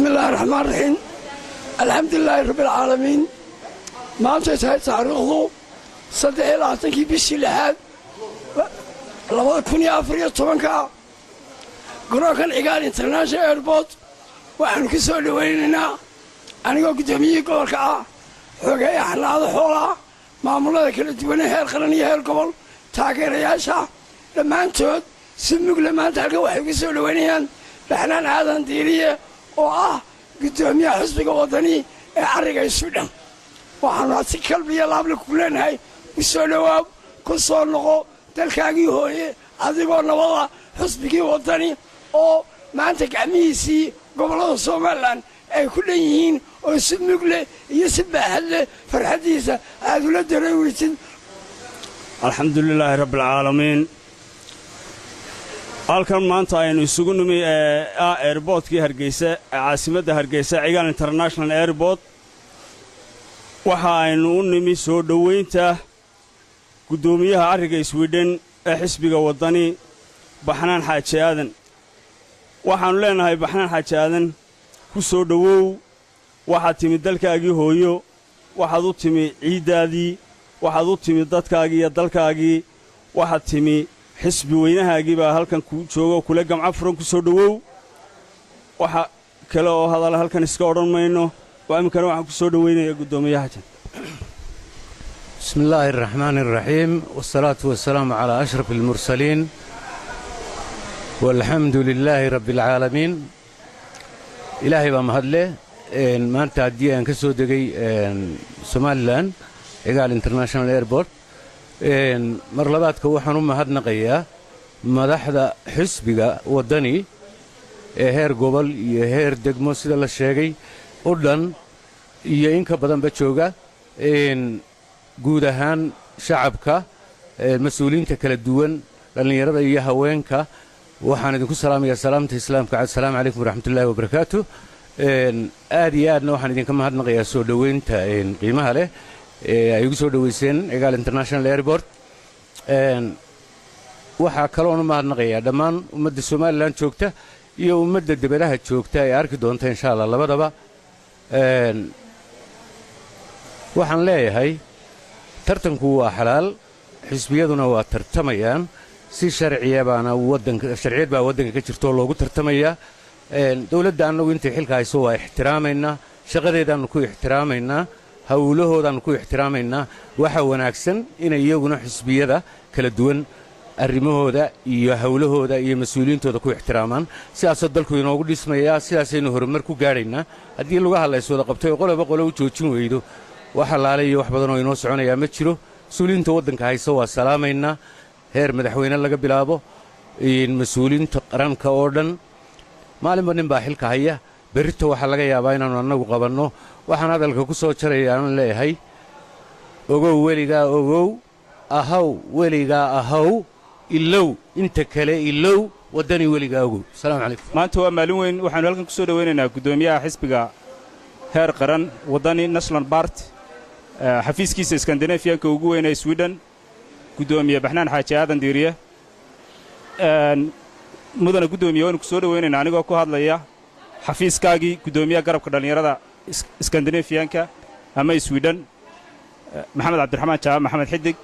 بسم الله الرحمن الرحيم الحمد لله رب العالمين ما أنت تعرضوا صدق إلى عطنك بشي لحد لما كوني أفريقيا طبعا قرأ كان إيجار إنترناشنال إيربورت وإحنا كسر ويننا أنا قدامي قول حقيقة إحنا هذا حولا معمولة كل دوينة هالقرنية هالقبل تاجر ياشا لما أنتود سمك لما أنت هالقوا واحد كسر وينيان إحنا هذا نديريه قدامي حسبك وطني أعرق السودان وحنا تكل بيا لابل كلنا هاي وسولواب كسر نقو تلكاجي هوي هذا قلنا والله حسبك وطني أو ما أنت كميسي قبل الصومالان أي كليين وسمك له يسبح له فرحديثه هذا لا درويتن. الحمد لله رب العالمين. halkan maanta aynu isugu nimi airportkii Hargeysa caasimadda Hargeysa Cigaal International Airport waxa aynu u nimi soo dhaweynta gudoomiyaha ariga Sweden ee xisbiga wadani Baxnaan Xaaji Aadan waxaanu leenahay Baxnaan Xaaji Aadan ku soo dhawow waxaad timi dalkaagii hooyo waxaad u timi ciidaadii waxaad u timi dadkaagii iyo dalkaagii waxaad timi xisbi weynahaagii baa halkan ku joogo kula gamca furan ku soo dhawow waxa kale oo hadal halkan iska oran mayno waa imkana waxaan ku soo dhaweynayaa gudoomiyaha tan. Bismillahir Rahmanir Rahim wassalatu wassalamu ala ashrafil mursalin walhamdulillahi rabbil alamin. Ilaahay baa mahadle maanta haddii aan ka soo degay Somaliland Cigaal International Airport mar labaadka waxaan u mahadnaqayaa madaxda xisbiga wadani ee heer gobol iyo heer degmo sida la sheegay oo dhan iyo in ka badan ba jooga guud ahaan shacabka mas'uuliyiinta kala duwan dhalinyarada iyo haweenka waxaan idinku salaamayaa salaamta islaamka assalaamu calaykum waraxmatullaahi wabarakaatuh aad iyo aadna waxaan idinka mahadnaqayaa soo dhaweynta qiimaha leh ay ugu soo dhaweyseen Cigaal International Airport waxa kale oo mahadnaqayaa dhammaan ummadda Soomaaliland joogta iyo ummadda dibadaha joogta ay arki doonta insha Allah labadaba waxaan leeyahay tartanku waa xalaal xisbiyaduna waa tartamayaan si sharciyeed baa wadanka ka jirto loogu tartamaya dawladda annagu intii xilka hayso waa ixtiraamayna shaqadeedana ku ixtiraamayna hawlahoodan ku ixtiraamayna waxa wanaagsan inay iyaguna xisbiyada kala duwan arrimahooda iyo hawlahooda iyo mas'uuliyiintooda ku ixtiraamaan sidaasoo dalku inoogu dhismayaa sidaasaynu horumar ku gaadhaynaa haddii lagu hadlaysooda qabtay qoloba qolo u joojin weydo wax halaale iyo wax badan oo inoo soconayaa ma jiro mas'uuliyiinta waddanka hayso waa salaamaynaa heer madaxweyne laga bilaabo mas'uuliyiinta qaranka oo dhan maalinba nin baa xilka haya berrito waxaa laga yaabaa inaannu annagu qabanno waxaan hadalka ku soo jaraya aan leeyahay ogow weligaa ogow ahaw weligaa ahaw ilow inta kale ilow waddani weligaa ogow. Asalaamu calaykum. maanta waa maalin weyn waxaanu halkan ku soo dhaweynaynaa gudoomiyaha xisbiga heer qaran wadani National Party xafiiskiisa Scandinavianka ugu weyn ee Sweden gudoomiye Baxnaan Xaaji Aadan Diiriye mudana gudoomiye waan ku soo dhaweynaynaa anigoo ku hadlaya xafiiskaagii gudoomiyaha garabka dhalinyarada Scandinavianka ama Sweden Maxamed Cabdiraxmaan Jaamac Maxamed Xidig